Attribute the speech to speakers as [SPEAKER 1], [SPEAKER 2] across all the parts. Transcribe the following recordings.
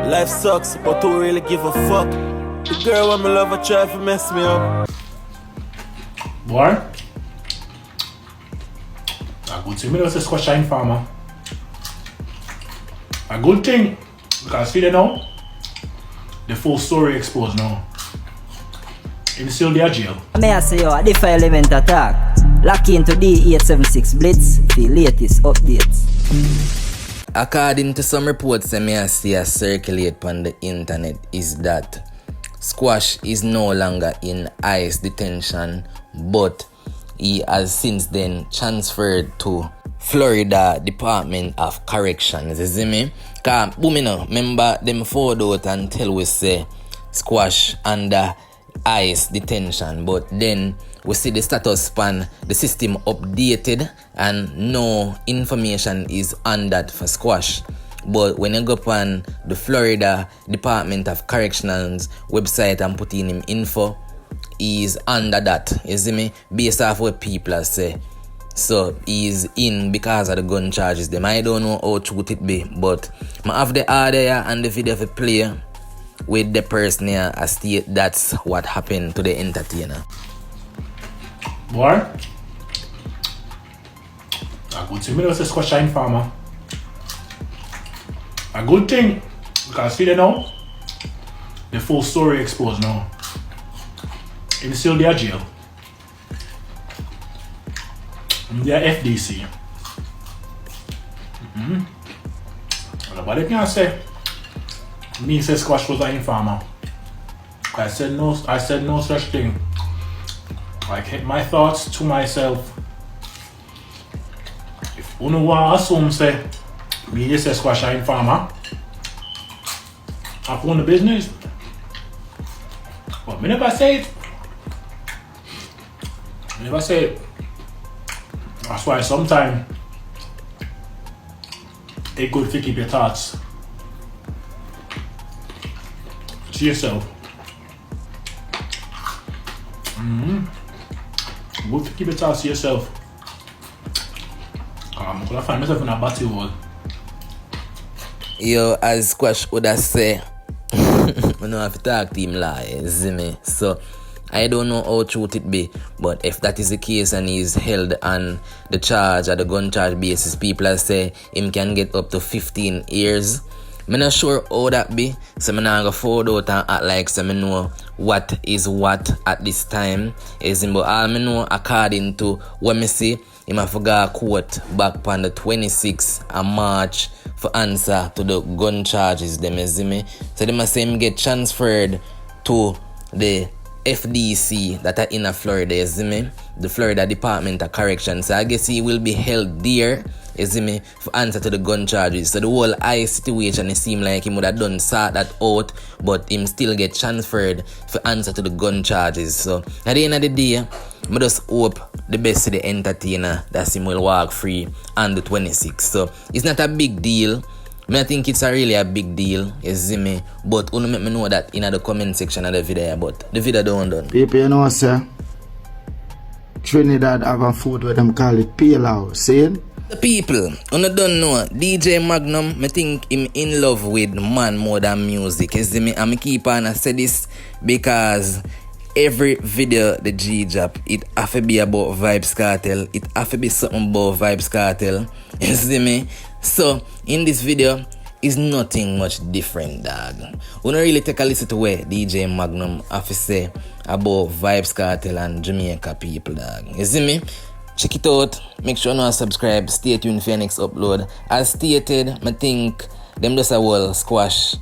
[SPEAKER 1] Life sucks, but who really give a fuck? The girl when me love her try to mess me up.
[SPEAKER 2] Boy, a good thing me was a squash shine farmer. A good thing, because see now, the full story exposed now. Him still there jail.
[SPEAKER 3] May I say a different element attack. Lock into D876 Blitz, the latest updates.
[SPEAKER 4] According to some reports that I see circulate on the internet is that Squash is no longer in ICE detention, but he has since then transferred to Florida Department of Corrections. You see me? Because, remember them found out and tell we say Squash under ICE detention, but then we see the status span, the system updated and no information is on that for Squash. But when you go on the Florida Department of Corrections website and put in him info, he's under that, you see me, based off what people say. So he's in because of the gun charges them. I don't know how true it be, but I have the audio and the video for play with the person here. I state that's what happened to the entertainer.
[SPEAKER 2] Boy, a good thing me was a squash shine farmer. A good thing, because see now, the full story exposed now. Him still there jail. They're FDC. Nobody can say me say Squash was an informer. I said no such thing. I kept my thoughts to myself. If you want to assume say me say Squash an informer, I own the business. But me never say it. I never say it. That's why sometimes it's good to keep your thoughts to yourself. Good to keep your thoughts to yourself. I'm gonna find myself in a battle world.
[SPEAKER 4] Yo, as Squash would have say, I don't have to talk to him lies, me. So I don't know how true it be, but if that is the case and he's held on the charge or the gun charge basis, people say him can get up to 15 years. I'm not sure how that be, so I'm not going to forward out and act like so I know what is what at this time. But all I know, according to what I see, I forgot a quote back on the 26th of March for answer to the gun charges. Them, me. So they must say him get transferred to the FDC that are in Florida, you see me? The Florida Department of Corrections. So I guess he will be held there, you see me, for answer to the gun charges. So the whole ICE situation, it seemed like he would have done sort that out, but him still get transferred for answer to the gun charges. So at the end of the day, I just hope the best to the entertainer that him will walk free on the 26th. So it's not a big deal. I think it's a really a big deal, you see me, but only make me know that in the comment section of the video, but the video done.
[SPEAKER 5] People, you know, sir, Trinidad have a food where them call it PLO, see?
[SPEAKER 4] The people, you don't know, DJ Magnum, I think him in love with man more than music, you see me, and I keep on I say this because every video the G drop, it have to be about Vybz Kartel, it have to be something about Vybz Kartel, you see me? So, in this video, is nothing much different, dog. We don't really take a listen to what DJ Magnum have to say about Vybz Kartel and Jamaica people, dog. You see me? Check it out. Make sure you subscribe. Stay tuned for your next upload. As stated, I think them just a whole Squash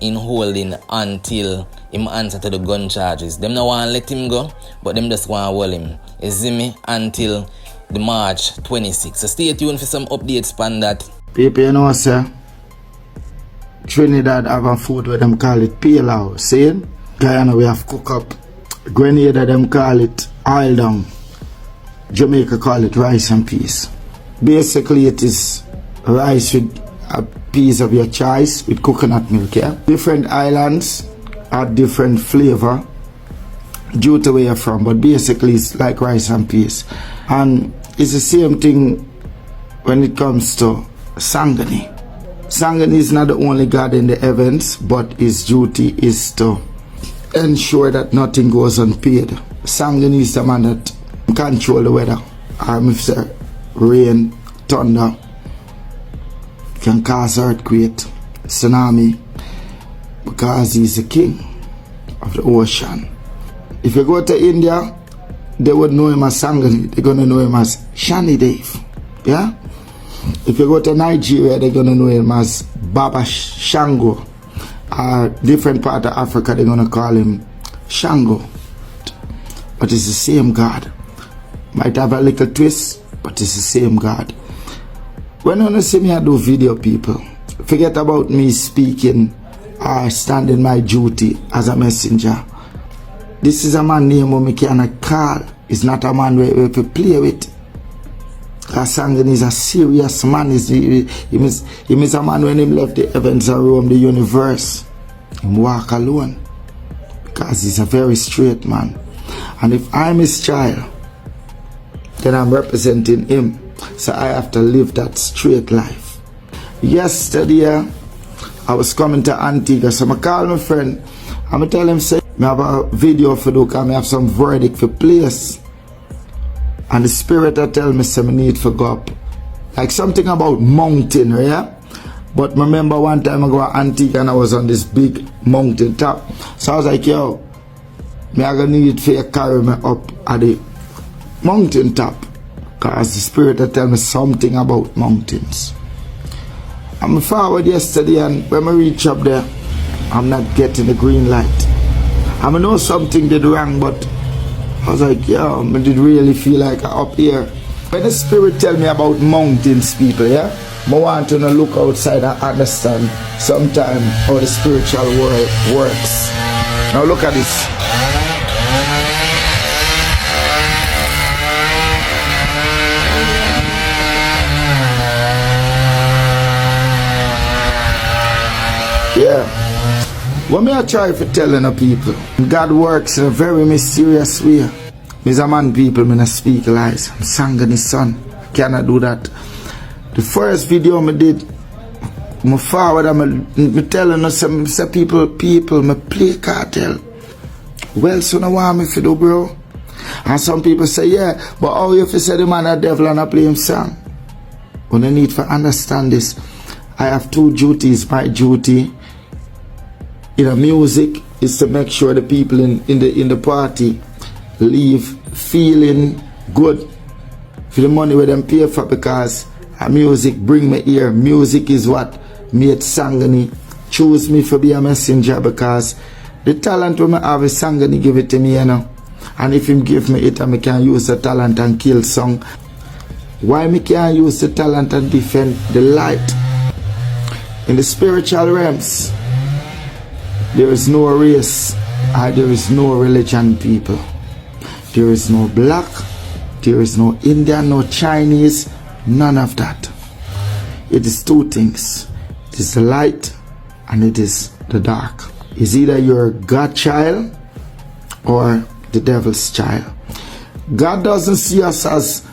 [SPEAKER 4] in holding until him answer to the gun charges. Them no want to let him go, but them just want to hold him. You see me? Until the March 26th. So stay tuned for some updates on that.
[SPEAKER 5] People, you know, sir, Trinidad have a food where them call it PLO, see? Guyana we have cook up. Grenada them call it oil down. Jamaica call it rice and peas. Basically it is rice with a piece of your choice with coconut milk, yeah? Different islands have different flavor due to where you're from, but basically it's like rice and peas. And it's the same thing when it comes to sangani. Sangani is not the only God in the heavens, but his duty is to ensure that nothing goes unpaid. Sangani is the man that control the weather. If say rain, thunder, can cause earthquake, tsunami, because he's the king of the ocean. If you go to India, they would know him as Sangani. They're going to know him as Shani Dev. Yeah? If you go to Nigeria, they're going to know him as Baba Shango. Different part of Africa, they're going to call him Shango. But it's the same God. Might have a little twist, but it's the same God. When you see me I do video, people, forget about me speaking or standing my duty as a messenger. This is a man name who me can call. It's not a man we play with. Because Sangani is a serious man. He is a man when he left the heavens and roam the universe. He walk alone. Because he's a very straight man. And if I'm his child, then I'm representing him. So I have to live that straight life. Yesterday, I was coming to Antigua. So I call my friend. I'm tell him, say, I have a video for do, because I have some verdict for place. And the spirit that tell me, say, I need to go up. Like something about mountain, yeah? But remember one time I go to Antigua and I was on this big mountain top. So I was like, yo, I gonna need for you to carry me up at the mountain top. Because the spirit that tell me something about mountains. I'm forward yesterday, and when I reach up there, I'm not getting the green light. I know something did wrong, but I was like, yeah, I did really feel like I'm up here. When the spirit tell me about mountains, people, yeah, I want to look outside and understand sometimes how the spiritual world works. Now look at this. Yeah. What may I try for telling the people? God works in a very mysterious way. Me's a man, people, me not speak lies. I'm Sangani's son. Cannot do that. The first video I did, I forward and I telling us say people, me play KARTEL. Well, so now want me to do, bro. And some people say, yeah, but how if you say the man a devil and I play him song? But I need to understand this. I have two duties. My duty in music is to make sure the people in the party leave feeling good for the money where them pay for, because music bring me here. Music is what made Sangani choose me for be a messenger, because the talent when I have is Sangani give it to me, you know. And if him give me it, I can use the talent and kill song. Why me can't use the talent and defend the light? In the spiritual realms, there is no race, there is no religion, people. There is no black, there is no Indian, no Chinese, none of that. It is two things. It is the light and it is the dark. It's either you're God's child or the devil's child. God doesn't see us as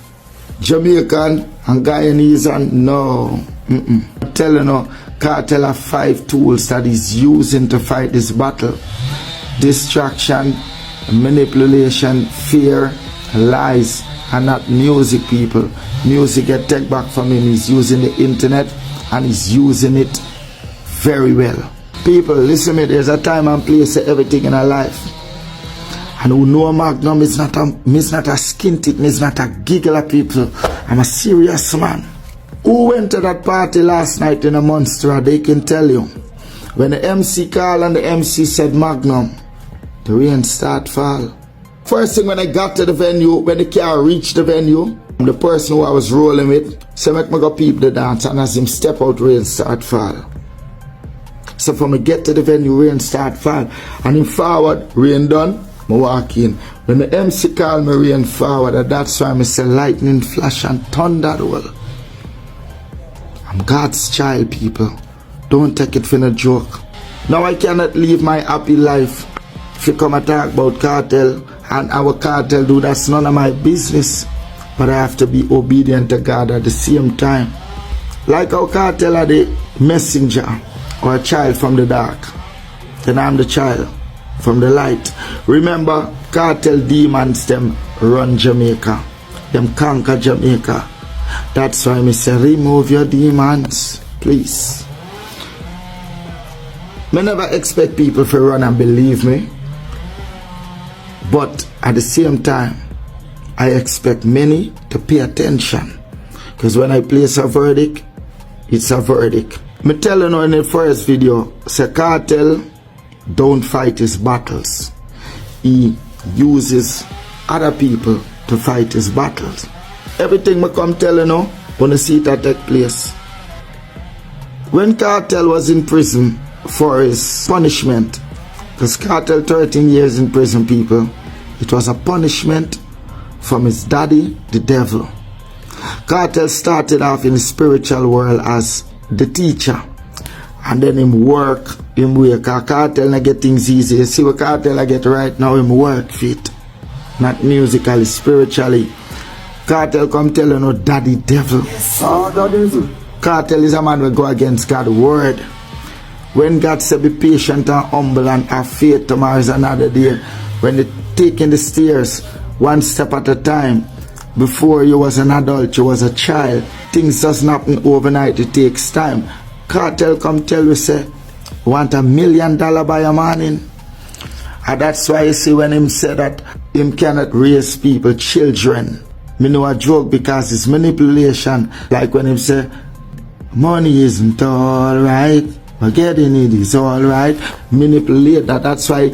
[SPEAKER 5] Jamaican and Guyanese, and no. I'm telling you, KARTEL have 5 tools that he's using to fight this battle. Distraction, manipulation, fear, lies, and not music, people. Music get take back from him. He's using the internet and he's using it very well. People, listen to me, there's a time and place for everything in our life. And who know Magnum is not a skin tick, is not a giggler, people. I'm a serious man. Who went to that party last night in a Monster? They can tell you. When the MC called and the MC said Magnum, the rain start fall. First thing when I got to the venue, when the car reached the venue, the person who I was rolling with said, make me go peep the dance, and as him step out, rain start fall. So from I get to the venue, rain start fall. And in forward, rain done, I walk in. When the MC called me rain forward, that's why I say lightning flash and thunder well. I'm God's child, people. Don't take it for a joke. Now I cannot live my happy life. If you come and talk about KARTEL and our KARTEL do, that's none of my business. But I have to be obedient to God at the same time. Like how Cartel are the messenger or a child from the dark, then I'm the child from the light. Remember, Cartel demons them run Jamaica, them conquer Jamaica. That's why I say remove your demons, please. I never expect people to run and believe me, but at the same time, I expect many to pay attention, because when I place a verdict, it's a verdict. Me tell you in the first video, say Cartel don't fight his battles. He uses other people to fight his battles. Everything me come tell you now, wanna see it take place. When Cartel was in prison for his punishment, because Cartel 13 years in prison, people, it was a punishment from his daddy, the devil. Cartel started off in the spiritual world as the teacher, and then him work, him work. Cartel not get things easy. You see what Cartel I get right now, him work fit. Not musically, spiritually. Cartel come tell you no daddy devil. Cartel is a man who go against God's word. When God said be patient and humble and have faith, tomorrow is another day. When they taking the stairs one step at a time, before you was an adult, you was a child. Things doesn't happen overnight, it takes time. Cartel come tell you say, want $1 million by a morning. And that's why you see when him say that him cannot raise people, children. Me know a joke because it's manipulation. Like when him say, money isn't alright, but getting it is alright. Manipulate that. That's why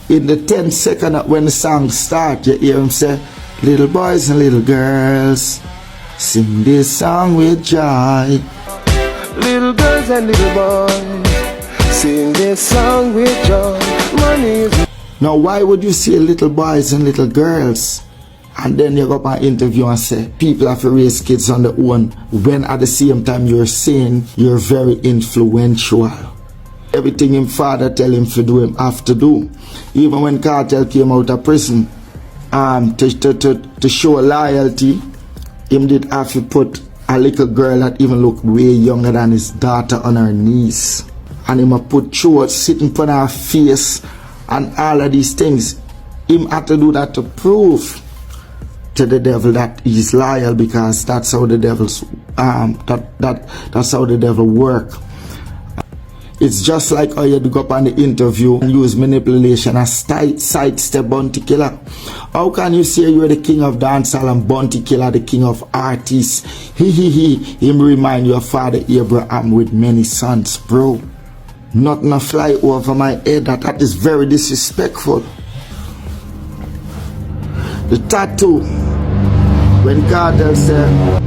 [SPEAKER 5] in the 10 seconds when the song starts, you hear him say, little boys and little girls, sing this song with joy.
[SPEAKER 6] Little girls and little boys, sing this song with joy. Money is...
[SPEAKER 5] Now why would you say little boys and little girls, and then you go up and interview and say people have to raise kids on their own, when at the same time you're saying you're very influential? Everything him father tell him to do, him have to do. Even when Cartel came out of prison, to show loyalty, him did have to put a little girl that even looked way younger than his daughter on her knees. And him a put shorts sitting on her face and all of these things. Him had to do that to prove to the devil that he's loyal, because that's how the devil's that's how the devil work. It's just like how you go up on the interview and use manipulation as sidestep Bounty Killer. How can you say you're the king of dancehall and Bounty Killer the king of artists? Him remind your father Abraham with many sons, bro. Nothing a fly over my head. That is very disrespectful. The tattoo, when Cartel said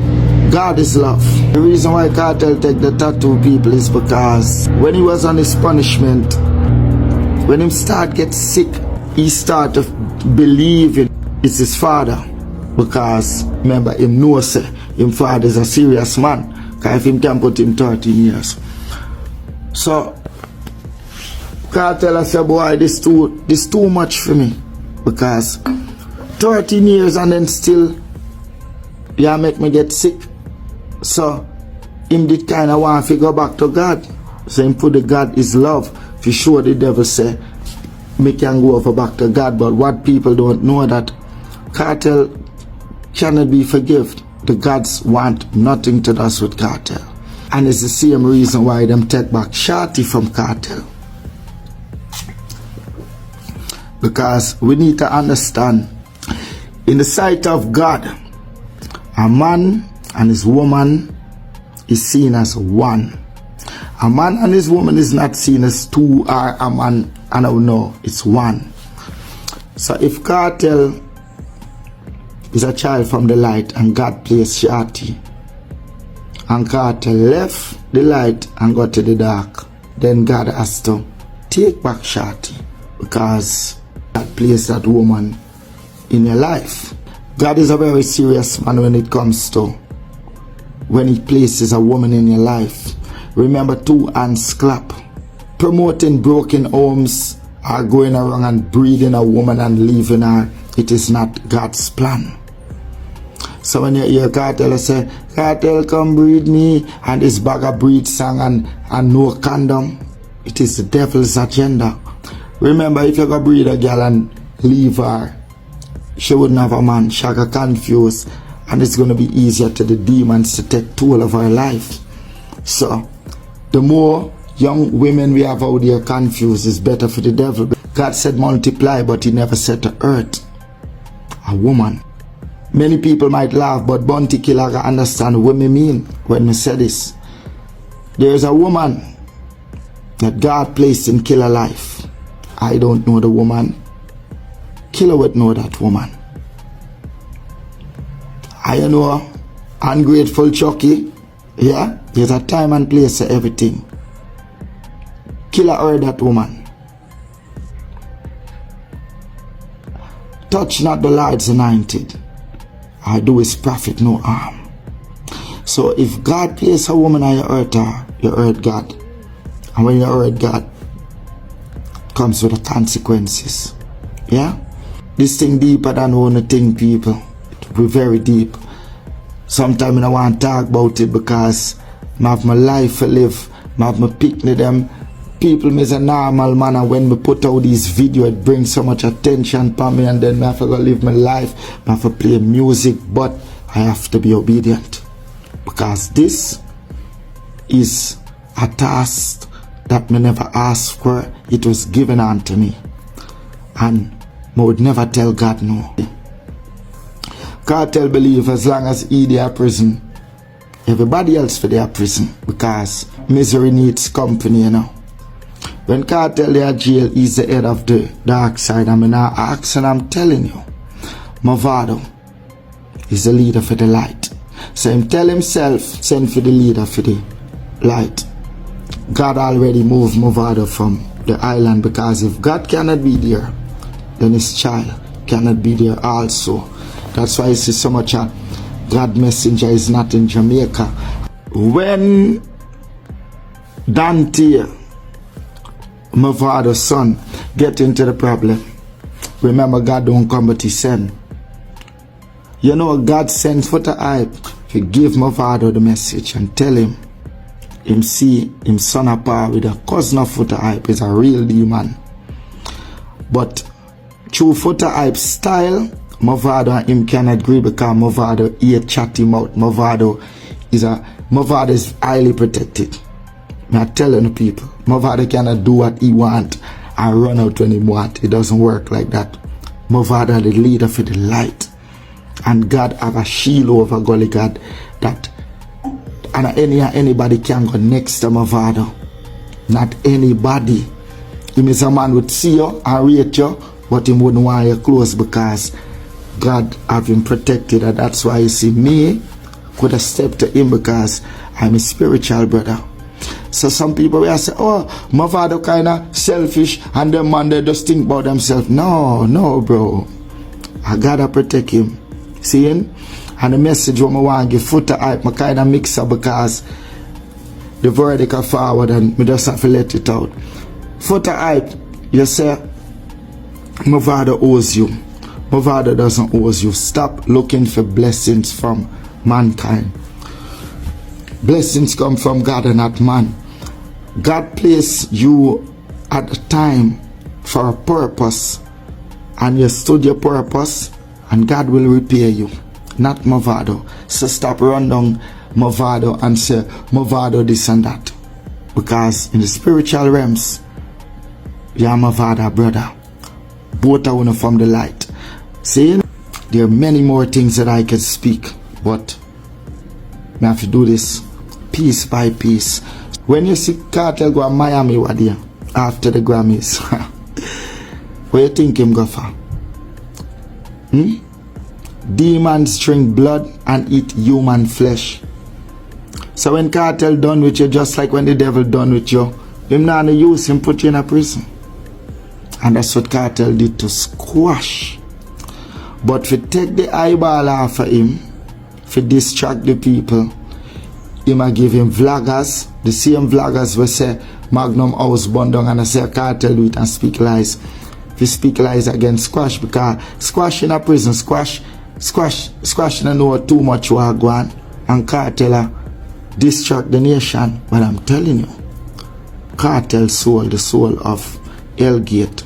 [SPEAKER 5] God is love. The reason why Cartel take the tattoo, people, is because when he was on his punishment, when him start get sick, he start to believe it's his father. Because remember, him know say him father is a serious man, because if him can put him 13 years. So Cartel I say, boy, this too much for me, because 13 years and then still yeah make me get sick. So him did kind of want to go back to God. So him put the God is love. For sure the devil say me can go over back to God. But what people don't know, that Cartel cannot be forgiven. The gods want nothing to do with Cartel. And it's the same reason why them take back Shorty from Cartel. Because we need to understand, in the sight of God, a man and his woman is seen as one. A man and his woman is not seen as two or a man and a no, it's one. So if Cartel is a child from the light and God placed Shorty, and Cartel left the light and got to the dark, then God has to take back Shorty, because God placed that woman in your life. God is a very serious man when it comes to when he places a woman in your life. Remember, 2 hands clap. Promoting broken homes or going around and breeding a woman and leaving her, it is not God's plan. So when you hear KARTEL say, KARTEL come breed me, and this bag of breed song and no condom, it is the devil's agenda. Remember, if you go breed a girl and leave her, she wouldn't have a man, she got confused, and it's going to be easier to the demons to take toll of her life. So, the more young women we have out there confused is better for the devil. God said multiply, but he never said to hurt a woman. Many people might laugh, but Bounty Killer can understand what me mean when me say this. There is a woman that God placed in Killer life. I don't know the woman. Killer would know that woman. I know ungrateful Chucky. Yeah, there's a time and place for everything. Killer heard that woman. Touch not the Lord's anointed, I do his prophet no harm. So if God place a woman and you hurt her, you hurt God. And when you hurt God, it comes with the consequences. Yeah? This thing deeper than one thing, people. It will be very deep. Sometimes I don't want to talk about it because I have my life to live. I have my picnic them. People is a normal man, and when we put out this video, it brings so much attention for me, and then I have to go live my life. I have to play music, but I have to be obedient. Because this is a task that me never asked for. It was given unto me. And I would never tell God no. KARTEL believe as long as he they are prison, everybody else for their prison. Because misery needs company, you know. When KARTEL they are jail, he's the head of the dark side. I mean, I ask and I'm telling you, Movado is the leader for the light. So him tell himself, send for the leader for the light. God already moved Movado from the island, because if God cannot be there, then his child cannot be there also. That's why you see so much God messenger is not in Jamaica. When Dante, Movado's son, get into the problem, remember God don't come but he send. You know God sends for the hype. He give Movado the message and tell him see him son apart with a cousin of Foota Hype is a real demon. But through Foota Hype style, Movado and him cannot agree, because Movado ear chat him out. Movado is highly protected. I telling the people, Movado cannot do what he want and run out when he want. It doesn't work like that. Movado the leader for the light, and God have a shield over Gully God that and anybody can go next to Movado. Not anybody. He is a man would see you and rate you, but he wouldn't want you close, because God have him protected, and that's why you see me could have stepped to him, because I'm a spiritual brother. So some people will say, oh, Movado kind of selfish, and them man they just think about themselves. No, bro. I gotta protect him. Seeing? And the message what I want to give Foota Hype, I kind of mix up, because the verdict are forward and I just have to let it out. Foota Hype, you say, Movado owes you. Movado doesn't owe you. Stop looking for blessings from mankind. Blessings come from God and not man. God placed you at the time for a purpose, and you stood your purpose, and God will repay you, not Movado. So stop run down Movado and say Movado this and that, because in the spiritual realms, you are Movado brother. Both are one from the light. See, there are many more things that I can speak, but I have to do this piece by piece. When you see KARTEL go to Miami, what there after the Grammys, where you think him go for? Demons drink blood and eat human flesh. So when KARTEL done with you, just like when the devil done with you, him not gonna use him, put you in a prison. And that's what KARTEL did to squash. But if you take the eyeball off of him, if you distract the people, he might give him vloggers, the same vloggers will say Magnum house burned down, and I say KARTEL do it and speak lies. If you speak lies against Squash, because Squash in a prison, Squash Squash no know too much what go on, and Cartel distract the nation. But I'm telling you, Cartel sold the soul of Hellgate,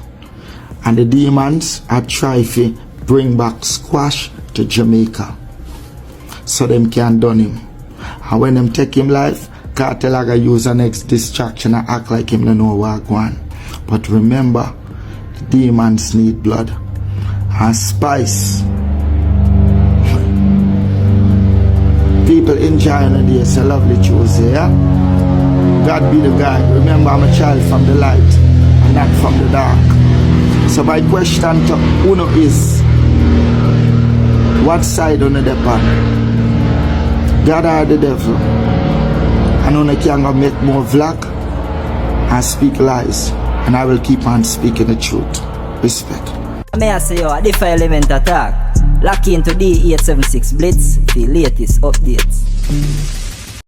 [SPEAKER 5] and the demons are trying to bring back Squash to Jamaica so them can done him. And when them take him life, Cartel are gonna use the next distraction and act like him no know what go on. But remember, the demons need blood and spice. People enjoying the day. It's a lovely Tuesday, yeah? God be the guide. Remember, I'm a child from the light and not from the dark. So my question to Uno is, what side on the depot? God or the devil? And Uno can go make more vlog and speak lies. And I will keep on speaking the truth. Respect.
[SPEAKER 3] May I say, a different element attack. Lock into the 876 Blitz, the latest updates.